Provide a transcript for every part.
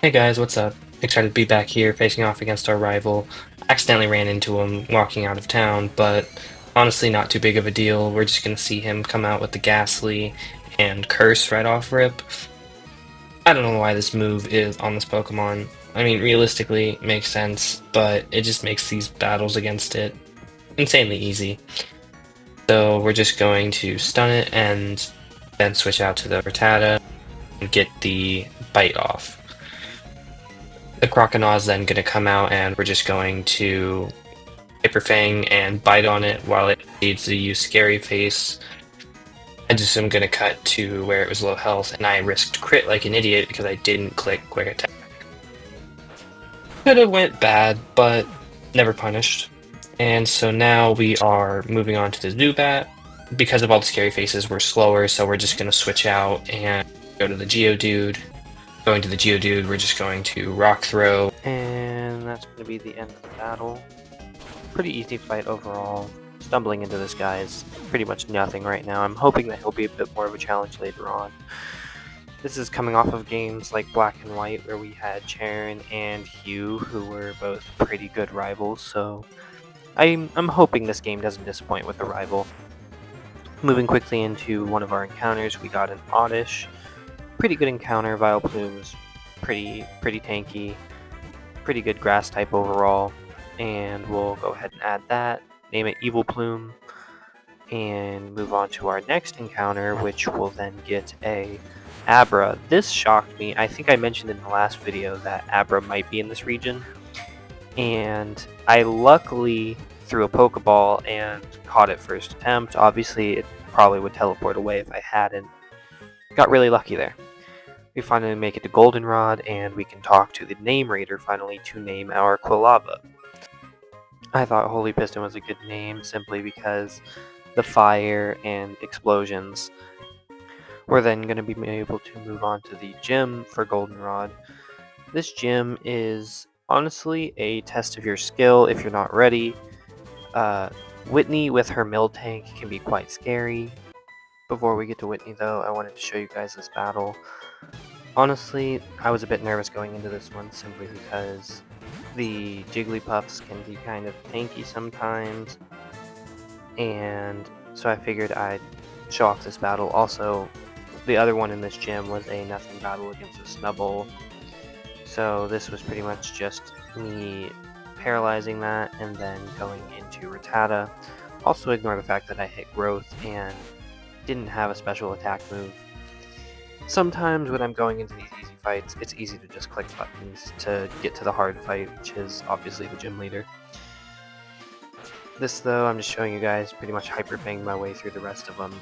Hey guys, what's up? Excited to be back here facing off against our rival. Accidentally ran into him walking out of town, but honestly not too big of a deal. We're just gonna see him come out with the Ghastly and Curse right off rip. I don't know why this move is on this Pokemon. I mean, realistically, it makes sense, but it just makes these battles against it insanely easy. So we're just going to stun it and then switch out to the Rattata and get the bite off. The Croconaw is then going to come out and we're just going to Hyper Fang and bite on it while it needs to use Scary Face. I just am going to cut to where it was low health and I risked crit like an idiot because I didn't click Quick Attack. Could have went bad, but never punished. And so now we are moving on to the Zubat. Because of all the Scary Faces, we're slower, so we're just going to switch out and go to the Geodude. Going to the Geodude, we're just going to Rock Throw. And that's going to be the end of the battle. Pretty easy fight overall. Stumbling into this guy is pretty much nothing right now. I'm hoping that he'll be a bit more of a challenge later on. This is coming off of games like Black and White, where we had Charon and Hugh, who were both pretty good rivals, so I'm hoping this game doesn't disappoint with the rival. Moving quickly into one of our encounters, we got an Oddish. Pretty good encounter. Vileplume's pretty tanky. Pretty good grass type overall. And we'll go ahead and add that. Name it Evil Plume. And move on to our next encounter, which will then get a Abra. This shocked me. I think I mentioned in the last video that Abra might be in this region. And I luckily threw a Pokeball and caught it first attempt. Obviously, it probably would teleport away if I hadn't. Got really lucky there. We finally make it to Goldenrod, and we can talk to the Name Rater finally to name our Quilava. I thought Holy Piston was a good name simply because the fire and explosions. We're then going to be able to move on to the gym for Goldenrod. This gym is honestly a test of your skill if you're not ready. Whitney with her Miltank can be quite scary. Before we get to Whitney though, I wanted to show you guys this battle. Honestly, I was a bit nervous going into this one simply because the Jigglypuffs can be kind of tanky sometimes, and so I figured I'd show off this battle. Also, the other one in this gym was a nothing battle against a Snubbull, so this was pretty much just me paralyzing that and then going into Rattata. Also ignore the fact that I hit Growth and didn't have a special attack move. Sometimes when I'm going into these easy fights, it's easy to just click buttons to get to the hard fight, which is obviously the gym leader. This though, I'm just showing you guys pretty much Hyper Fanged my way through the rest of them.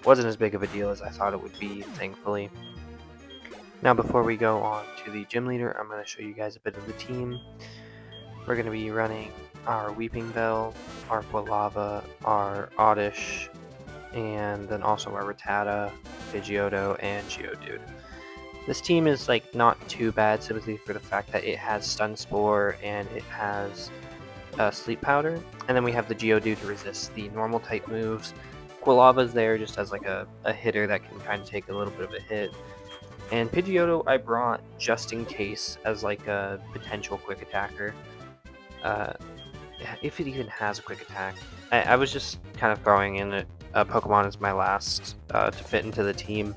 Wasn't as big of a deal as I thought it would be, thankfully. Now before we go on to the gym leader, I'm going to show you guys a bit of the team. We're going to be running our Weeping Bell, our Quilava, our Oddish, and then also our Rattata, Pidgeotto, and Geodude. This team is like not too bad simply for the fact that it has Stun Spore and it has Sleep Powder, and then we have the Geodude to resist the normal type moves. Quilava's there just as like a hitter that can kind of take a little bit of a hit. And Pidgeotto I brought just in case as like a potential quick attacker. If it even has a quick attack. I was just kind of throwing in a Pokemon as my last to fit into the team.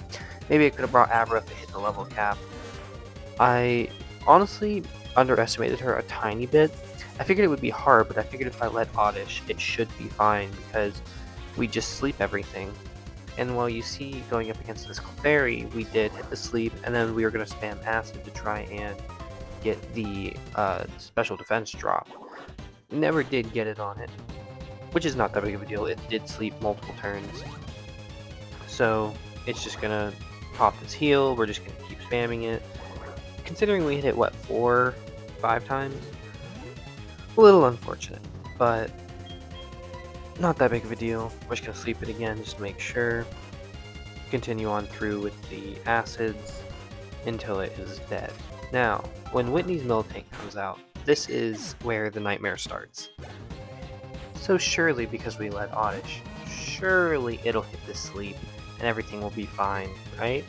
Maybe I could have brought Abra if it hit the level cap. I honestly underestimated her a tiny bit. I figured it would be hard, but I figured if I let Oddish, it should be fine because we just sleep everything. And while you see going up against this Clefairy, we did hit the sleep, and then we were going to spam Acid to try and get the special defense drop. Never did get it on it, which is not that big of a deal. It did sleep multiple turns. So it's just going to pop this heal. We're just going to keep spamming it. Considering we hit it, what, 4, 5 times? A little unfortunate, but not that big of a deal. We're just going to sleep it again just to make sure. Continue on through with the acids until it is dead. Now, when Whitney's Miltank comes out, this is where the nightmare starts. So surely, because we let Oddish, surely it'll hit the sleep and everything will be fine, right?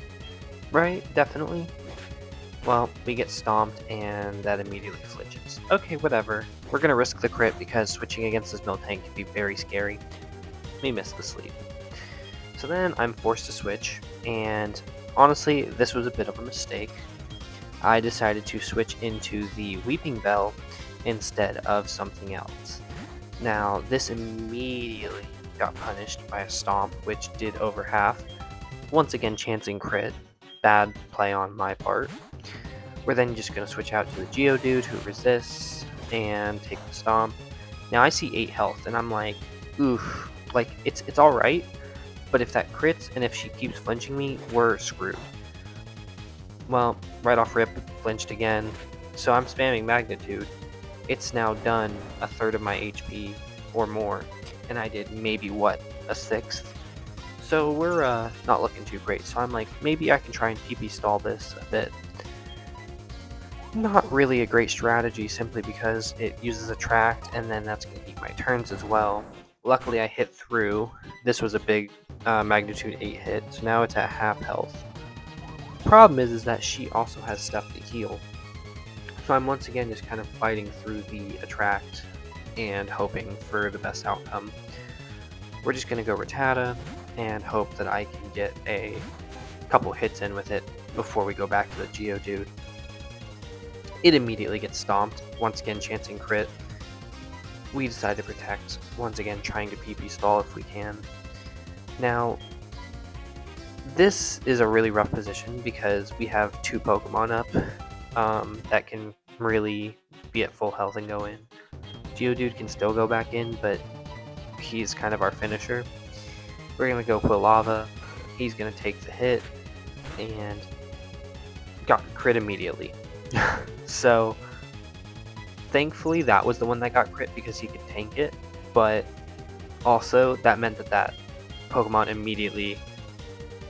Right? Definitely? Well, we get stomped and that immediately flinches. Okay, whatever. We're gonna risk the crit because switching against this Miltank can be very scary. We missed the sleep. So then I'm forced to switch, and honestly, this was a bit of a mistake. I decided to switch into the Weeping Bell instead of something else. Now, this immediately got punished by a stomp, which did over half. Once again, chancing crit. Bad play on my part. We're then just going to switch out to the Geodude who resists and take the stomp. Now I see 8 health and I'm like, oof, like it's alright, but if that crits and if she keeps flinching me, we're screwed. Well, right off rip, flinched again, so I'm spamming Magnitude. It's now done a third of my HP or more, and I did maybe what, a sixth? So we're not looking too great, so I'm like, maybe I can try and PP stall this a bit. Not really a great strategy simply because it uses Attract and then that's going to eat my turns as well. Luckily I hit through. This was a big magnitude 8 hit, so now it's at half health. Problem is that she also has stuff to heal. So I'm once again just kind of fighting through the Attract and hoping for the best outcome. We're just going to go Rattata and hope that I can get a couple hits in with it before we go back to the Geodude. It immediately gets stomped, once again chancing crit. We decide to protect, once again trying to PP stall if we can. Now, this is a really rough position because we have 2 Pokemon up that can really be at full health and go in. Geodude can still go back in, but he's kind of our finisher. We're going to go Quilava, he's going to take the hit, and got crit immediately. So, thankfully that was the one that got crit because he could tank it, but also that meant that Pokemon immediately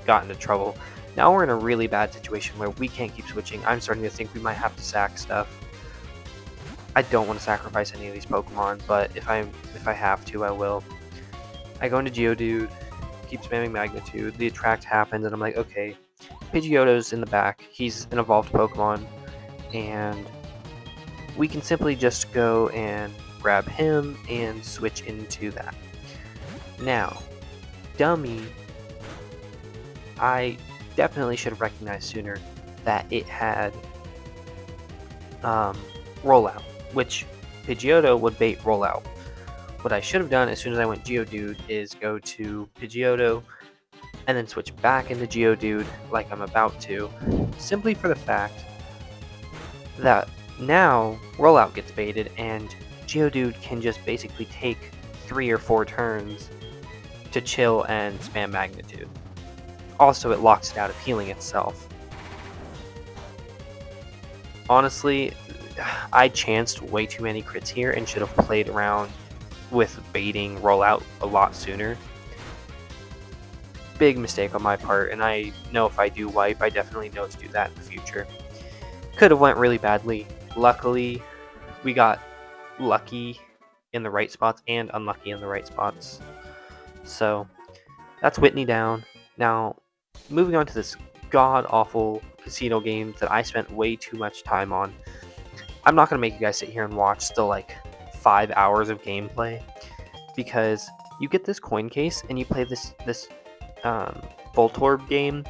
got into trouble. Now we're in a really bad situation where we can't keep switching. I'm starting to think we might have to sack stuff. I don't want to sacrifice any of these Pokemon, but if I have to, I will. I go into Geodude, keep spamming Magnitude, the Attract happens, and I'm like, okay, Pidgeotto's in the back, he's an evolved Pokemon, and we can simply just go and grab him and switch into that. Now, Dummy, I definitely should have recognized sooner that it had Rollout, which Pidgeotto would bait Rollout. What I should have done as soon as I went Geodude is go to Pidgeotto and then switch back into Geodude like I'm about to, simply for the fact that now Rollout gets baited and Geodude can just basically take 3 or 4 turns to chill and spam Magnitude. Also, it locks it out of healing itself. Honestly, I chanced way too many crits here and should have played around with baiting Rollout a lot sooner. Big mistake on my part, and I know if I do wipe, I definitely know to do that in the future. Could have went really badly. Luckily, we got lucky in the right spots and unlucky in the right spots. So, that's Whitney down. Now, moving on to this god-awful casino game that I spent way too much time on. I'm not going to make you guys sit here and watch still like 5 hours of gameplay, because you get this coin case and you play this Voltorb game,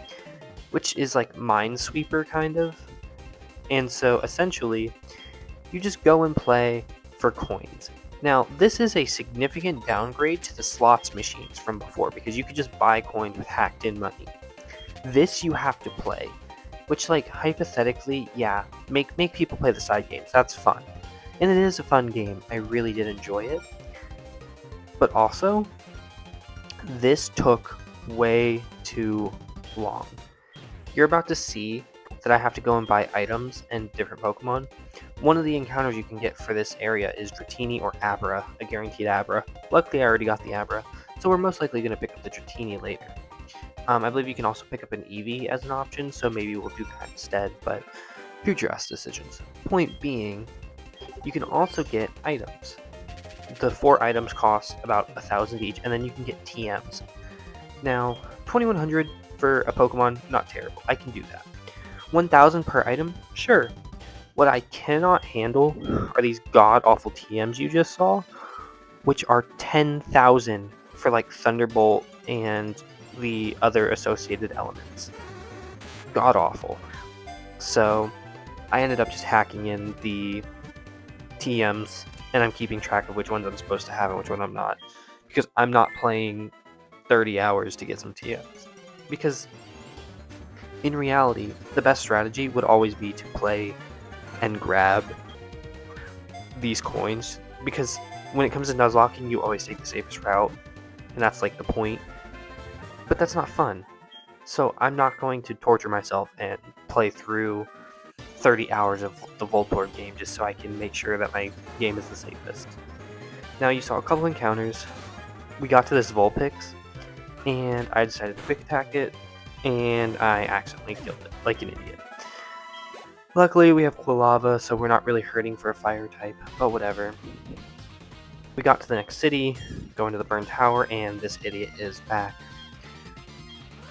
which is like Minesweeper kind of. And so essentially, you just go and play for coins. Now, this is a significant downgrade to the slots machines from before, because you could just buy coins with hacked in money. This you have to play, which, like, hypothetically, yeah, make people play the side games. That's fun. And it is a fun game. I really did enjoy it. But also, this took way too long. You're about to see that I have to go and buy items and different Pokemon. One of the encounters you can get for this area is Dratini or Abra, a guaranteed Abra. Luckily, I already got the Abra, so we're most likely going to pick up the Dratini later. I believe you can also pick up an Eevee as an option, so maybe we'll do that instead, but future us decisions. Point being, you can also get items. The 4 items cost about 1,000 each, and then you can get TMs. Now, 2,100 for a Pokemon, not terrible. I can do that. 1,000 per item? Sure. What I cannot handle are these god-awful TMs you just saw, which are 10,000 for like Thunderbolt and the other associated elements. God-awful. So I ended up just hacking in the TMs, and I'm keeping track of which ones I'm supposed to have and which one I'm not, because I'm not playing 30 hours to get some TMs. Because in reality, the best strategy would always be to play and grab these coins, because when it comes to Nuzlocking, you always take the safest route, and that's like the point. But that's not fun. So I'm not going to torture myself and play through 30 hours of the Voltorb game just so I can make sure that my game is the safest. Now you saw a couple encounters. We got to this Vulpix, and I decided to quick attack it, and I accidentally killed it, like an idiot. Luckily, we have Quilava, so we're not really hurting for a fire type, but whatever. We got to the next city, going to the Burn Tower, and this idiot is back.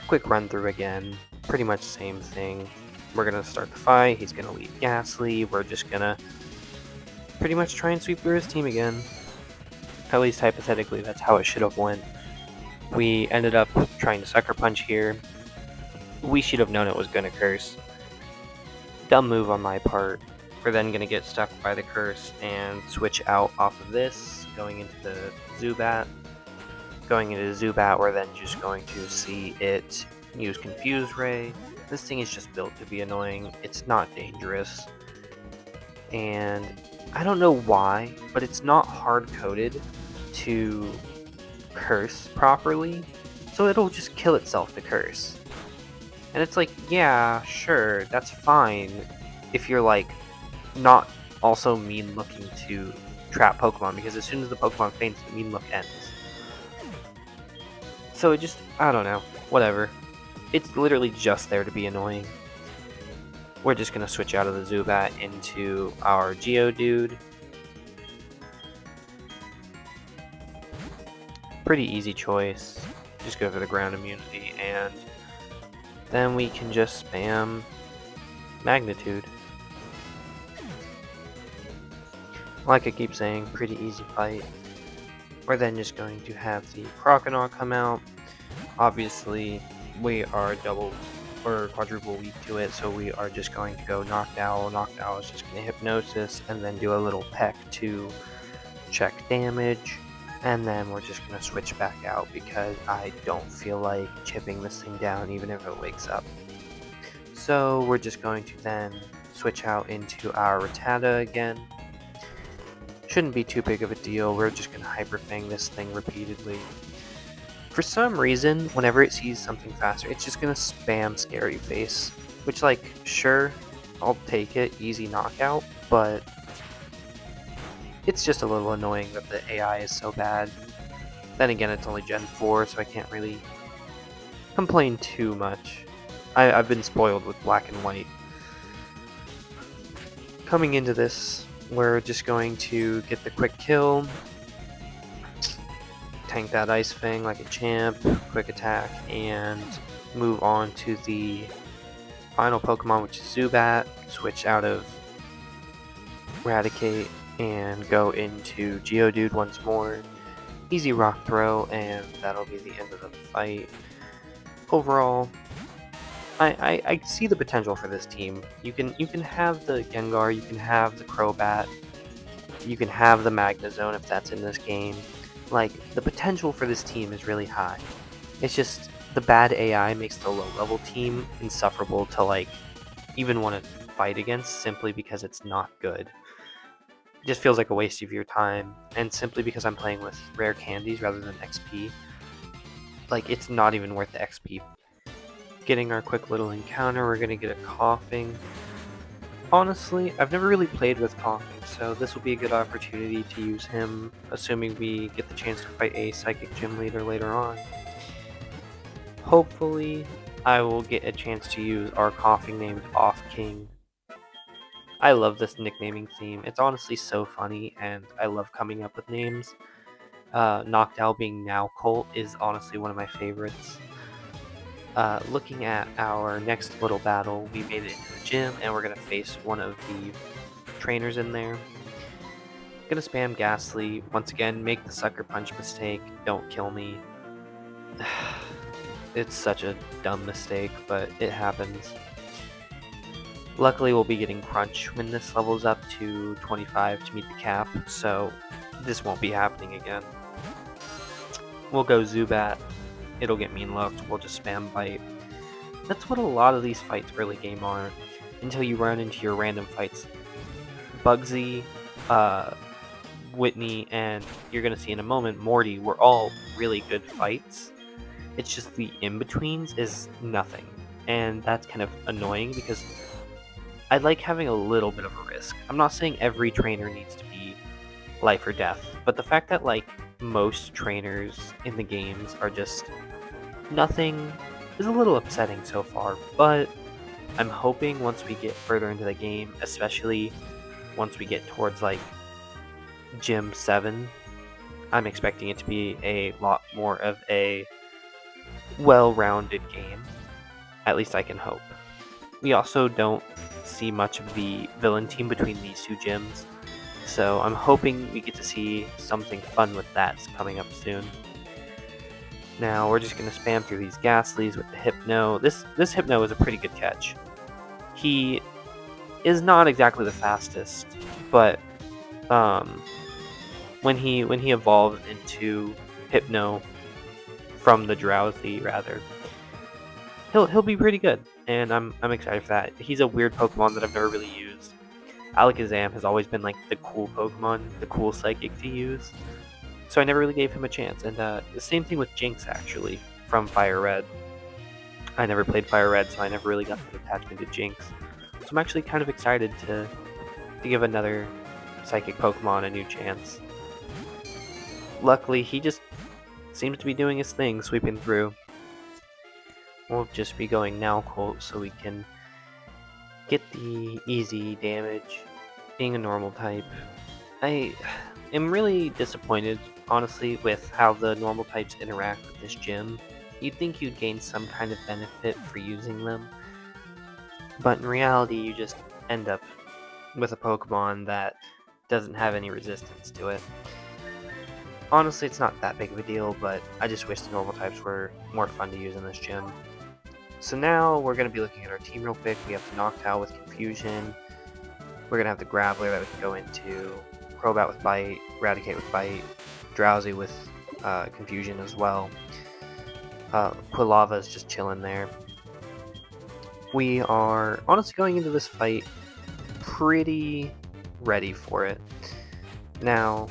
Quick run through again, pretty much same thing. We're gonna start the fight, he's gonna leave Ghastly, we're just gonna pretty much try and sweep through his team again. At least hypothetically, that's how it should have went. We ended up trying to Sucker Punch here. We should have known it was gonna curse. Dumb move on my part. We're then gonna get stuck by the curse and switch out off of this, going into the Zubat. Going into Zubat, we're then just going to see it use Confuse Ray. This thing is just built to be annoying. It's not dangerous. And I don't know why, but it's not hard-coded to curse properly, so it'll just kill itself to curse. And it's like, yeah, sure, that's fine if you're like not also mean looking to trap Pokemon, because as soon as the Pokemon faints, the mean look ends. So it just, I don't know, whatever. It's literally just there to be annoying. We're just gonna switch out of the Zubat into our Geodude. Pretty easy choice. Just go for the ground immunity, and then we can just spam Magnitude. Like I keep saying, pretty easy fight. We're then just going to have the Croconaw come out. Obviously, we are double or quadruple weak to it, so we are just going to go Noctowl. Noctowl is just going to Hypnosis, and then do a little peck to check damage. And then we're just going to switch back out because I don't feel like chipping this thing down even if it wakes up. So we're just going to then switch out into our Rattata again. Shouldn't be too big of a deal, we're just going to Hyper Fang this thing repeatedly. For some reason, whenever it sees something faster, it's just going to spam Scary Face. Which, like, sure, I'll take it, easy knockout, but it's just a little annoying that the AI is so bad. Then again, it's only Gen 4, so I can't really complain too much. I've been spoiled with Black and White. Coming into this, we're just going to get the quick kill, tank that Ice Fang like a champ, quick attack, and move on to the final Pokemon, which is Zubat. Switch out of Eradicate and go into Geodude once more. Easy rock throw, and that'll be the end of the fight. Overall, I see the potential for this team. You can have the Gengar, you can have the Crobat, you can have the Magnezone if that's in this game. Like, the potential for this team is really high. It's just the bad AI makes the low level team insufferable to like even want to fight against, simply because it's not good. It just feels like a waste of your time, and simply because I'm playing with rare candies rather than XP, like, it's not even worth the XP. Getting our quick little encounter, we're gonna get a Coughing. Honestly, I've never really played with Coughing, so this will be a good opportunity to use him, assuming we get the chance to fight a Psychic Gym Leader later on. Hopefully, I will get a chance to use our Coughing named Off King. I love this nicknaming theme. It's honestly so funny, and I love coming up with names. Noctowl being Now Colt is honestly one of my favorites. Looking at our next little battle, we made it into the gym, and we're gonna face one of the trainers in there. Gonna spam Ghastly once again. Make the sucker punch mistake. Don't kill me. It's such a dumb mistake, but it happens. Luckily, we'll be getting Crunch when this levels up to 25 to meet the cap, so this won't be happening again. We'll go Zubat. It'll get mean looked. We'll just spam Bite. That's what a lot of these fights early game are, until you run into your random fights. Bugsy, Whitney, and you're gonna see in a moment, Morty were all really good fights. It's just the in-betweens is nothing. And that's kind of annoying because I like having a little bit of a risk. I'm not saying every trainer needs to be life or death, but the fact that like most trainers in the games are just nothing is a little upsetting so far, but I'm hoping once we get further into the game, especially once we get towards like Gym 7, I'm expecting it to be a lot more of a well-rounded game. At least I can hope. We also don't see much of the villain team between these two gyms, so I'm hoping we get to see something fun with that coming up soon. Now we're just going to spam through these Ghastlies with the Hypno. This Hypno is a pretty good catch. He is not exactly the fastest, but when he evolved into Hypno from the Drowsy rather, he'll be pretty good, and I'm excited for that. He's a weird Pokemon that I've never really used. Alakazam has always been like the cool Pokemon, the cool Psychic to use, so I never really gave him a chance. And the same thing with Jinx actually from Fire Red. I never played Fire Red, so I never really got the attachment to Jinx. So I'm actually kind of excited to give another Psychic Pokemon a new chance. Luckily, he just seems to be doing his thing, sweeping through. We'll just be going Now Colt so we can get the easy damage, being a normal type. I am really disappointed, honestly, with how the normal types interact with this gym. You'd think you'd gain some kind of benefit for using them, but in reality you just end up with a Pokemon that doesn't have any resistance to it. Honestly, it's not that big of a deal, but I just wish the normal types were more fun to use in this gym. So now we're going to be looking at our team real quick. We have the Noctowl with Confusion. We're going to have the Graveler that we can go into. Crobat with Bite. Eradicate with Bite. Drowsy with Confusion as well. Quilava is just chilling there. We are honestly going into this fight pretty ready for it. Now,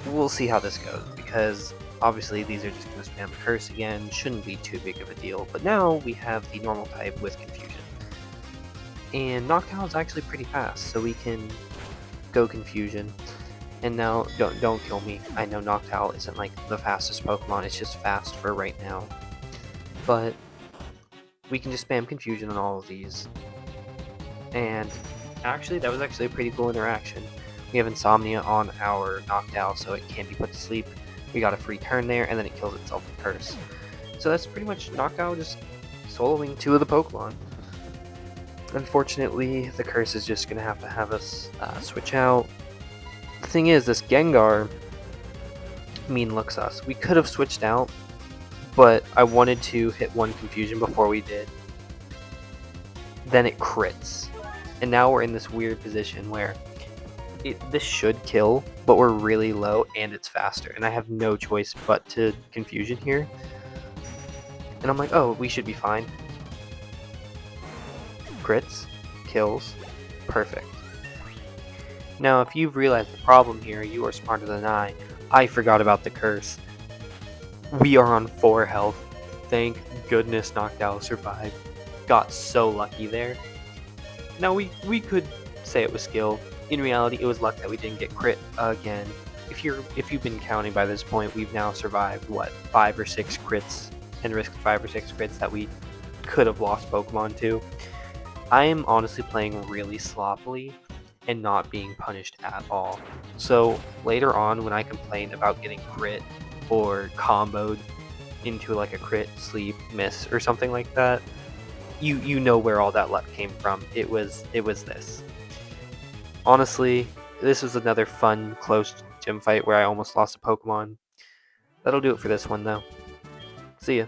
we'll see how this goes, because obviously these are just going to spam Curse again, shouldn't be too big of a deal, but now we have the normal type with Confusion. And Noctowl is actually pretty fast, so we can go Confusion. And now, don't kill me, I know Noctowl isn't like the fastest Pokemon, it's just fast for right now. But we can just spam Confusion on all of these. And actually, that was actually a pretty cool interaction. We have Insomnia on our Noctowl, so it can't be put to sleep. We got a free turn there, and then it kills itself with Curse. So that's pretty much Noctowl just soloing two of the Pokemon. Unfortunately, the Curse is just going to have us switch out. The thing is, this Gengar mean looks us. We could have switched out, but I wanted to hit one Confusion before we did. Then it crits. And now we're in this weird position where this should kill, but we're really low and it's faster, and I have no choice but to Confusion here. And I'm like, oh, we should be fine. Crits, kills, perfect. Now, if you've realized the problem here, you are smarter than I. I forgot about the Curse. We are on 4 health. Thank goodness Noctowl survived. Got so lucky there. Now, we could say it was skill. In reality, it was luck that we didn't get crit again. If you've been counting by this point, we've now survived, what, 5 or 6 crits, and risked 5 or 6 crits that we could have lost Pokemon to. I am honestly playing really sloppily and not being punished at all. So later on, when I complain about getting crit or comboed, into like a crit, sleep, miss, or something like that, you know where all that luck came from. It was this. Honestly, this was another fun, close gym fight where I almost lost a Pokemon. That'll do it for this one, though. See ya.